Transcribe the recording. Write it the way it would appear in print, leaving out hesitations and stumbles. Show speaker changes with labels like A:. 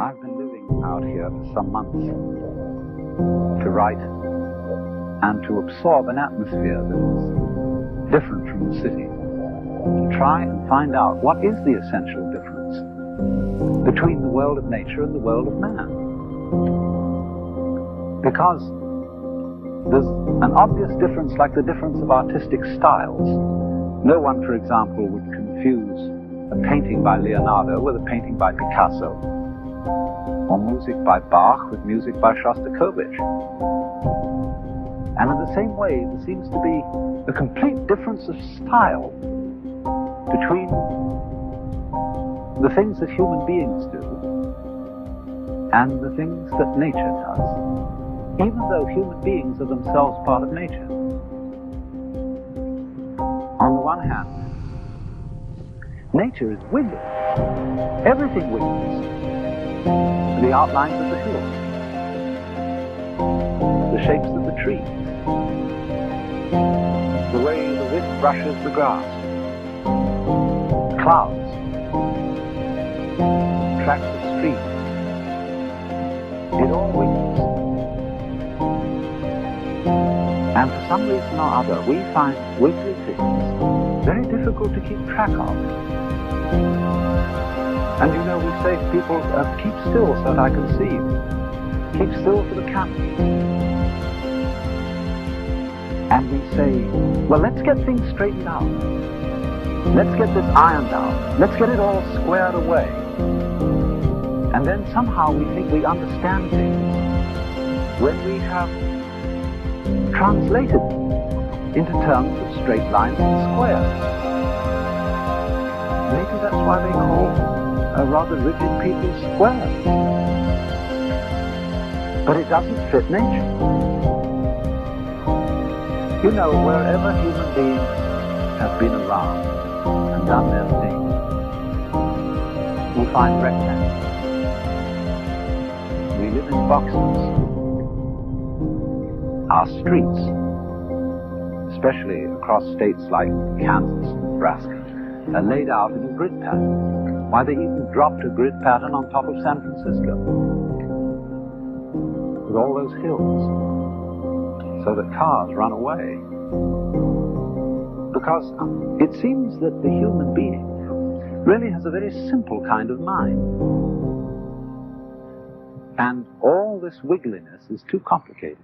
A: I've been living out here for some months to write and to absorb an atmosphere that is different from the city, to try and find out what is the essential difference between the world of nature and the world of man. Because there's an obvious difference, like the difference of artistic styles. No one, for example, would confuse a painting by Leonardo with a painting by Picasso, or music by Bach with music by Shostakovich. And in the same way, there seems to be a complete difference of style between the things that human beings do and the things that nature does, even though human beings are themselves part of nature. On the one hand, nature is wiggling. Everything wiggles. The outlines of the hills, the shapes of the trees, the way the wind brushes the grass, clouds, tracks of streams. It all wiggles. And for some reason or other, we find wiggly things very difficult to keep track of. And you know, we say to people, keep still so that I can see you. Keep still for the camera. And we say, well, let's get things straightened out. Let's get this ironed out. Let's get it all squared away. And then somehow we think we understand things when we have translated into terms of straight lines and squares. Maybe that's why they call a rather rigid people square. But it doesn't fit nature. You know, wherever human beings have been around and done their thing, we find rectangles. We live in boxes. Our streets, especially across states like Kansas and Nebraska, are laid out in a grid pattern. Why, they even dropped a grid pattern on top of San Francisco with all those hills so that cars run away. Because it seems that the human being really has a very simple kind of mind. And all this wiggliness is too complicated.